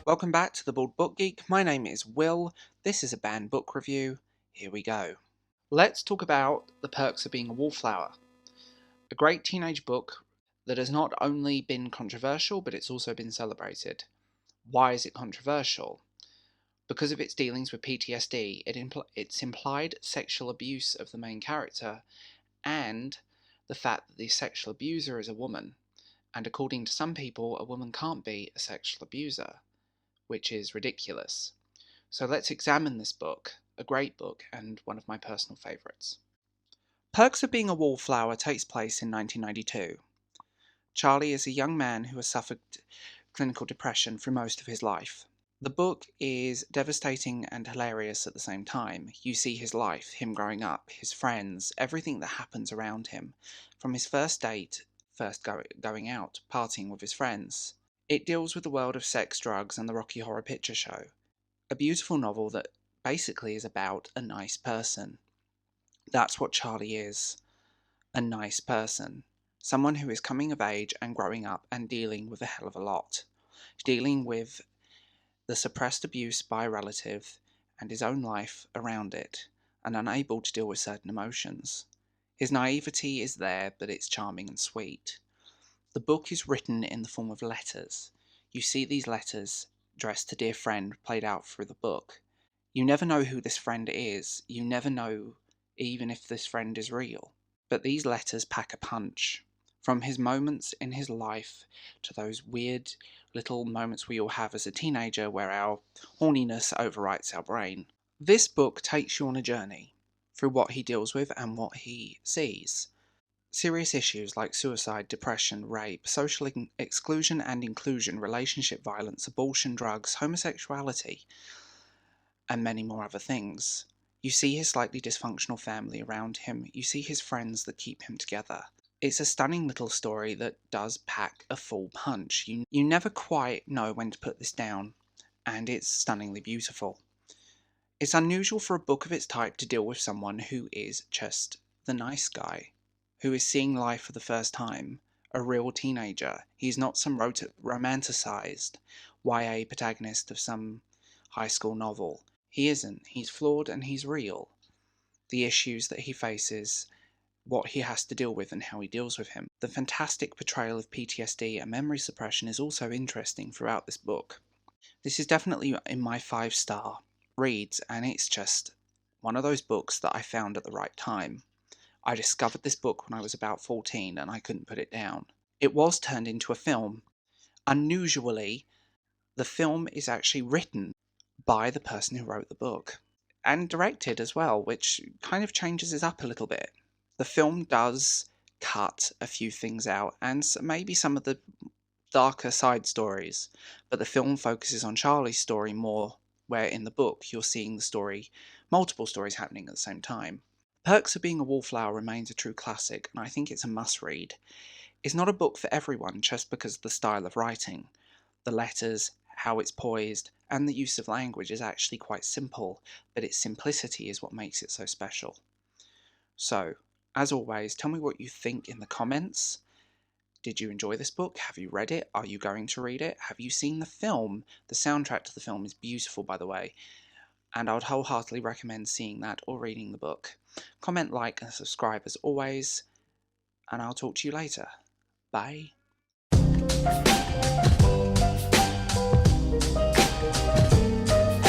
Welcome back to the Bald Book Geek. My name is Will. This is a banned book review. Here we go. Let's talk about The Perks of Being a Wallflower. A great teenage book that has not only been controversial, but it's also been celebrated. Why is it controversial? Because of its dealings with PTSD, it's implied sexual abuse of the main character, and the fact that the sexual abuser is a woman. And according to some people, a woman can't be a sexual abuser, which is ridiculous. So let's examine this book, a great book and one of my personal favourites. Perks of Being a Wallflower takes place in 1992. Charlie is a young man who has suffered clinical depression for most of his life. The book is devastating and hilarious at the same time. You see his life, him growing up, his friends, everything that happens around him, from his first date, going out, partying with his friends. It deals with the world of sex, drugs, and the Rocky Horror Picture Show. A beautiful novel that basically is about a nice person. That's what Charlie is. A nice person. Someone who is coming of age and growing up and dealing with a hell of a lot. Dealing with the suppressed abuse by a relative and his own life around it, and unable to deal with certain emotions. His naivety is there, but it's charming and sweet. The book is written in the form of letters. You see these letters addressed to dear friend played out through the book. You never know who this friend is. You never know even if this friend is real. But these letters pack a punch. From his moments in his life to those weird little moments we all have as a teenager where our horniness overwrites our brain. This book takes you on a journey through what he deals with and what he sees. Serious issues like suicide, depression, rape, social exclusion and inclusion, relationship violence, abortion, drugs, homosexuality, and many more other things. You see his slightly dysfunctional family around him. You see his friends that keep him together. It's a stunning little story that does pack a full punch. You never quite know when to put this down, and it's stunningly beautiful. It's unusual for a book of its type to deal with someone who is just the nice guy, who is seeing life for the first time, a real teenager. He's not some romanticized YA protagonist of some high school novel. He isn't. He's flawed and he's real. The issues that he faces, what he has to deal with and how he deals with him. The fantastic portrayal of PTSD and memory suppression is also interesting throughout this book. This is definitely in my 5-star reads, and it's just one of those books that I found at the right time. I discovered this book when I was about 14 and I couldn't put it down. It was turned into a film. Unusually, the film is actually written by the person who wrote the book and directed as well, which kind of changes it up a little bit. The film does cut a few things out and maybe some of the darker side stories, but the film focuses on Charlie's story more, where in the book you're seeing the story, multiple stories happening at the same time. Perks of Being a Wallflower remains a true classic, and I think it's a must-read. It's not a book for everyone just because of the style of writing. The letters, how it's poised, and the use of language is actually quite simple, but its simplicity is what makes it so special. So, as always, tell me what you think in the comments. Did you enjoy this book? Have you read it? Are you going to read it? Have you seen the film? The soundtrack to the film is beautiful, by the way, and I would wholeheartedly recommend seeing that or reading the book. Comment, like, and subscribe as always, and I'll talk to you later. Bye.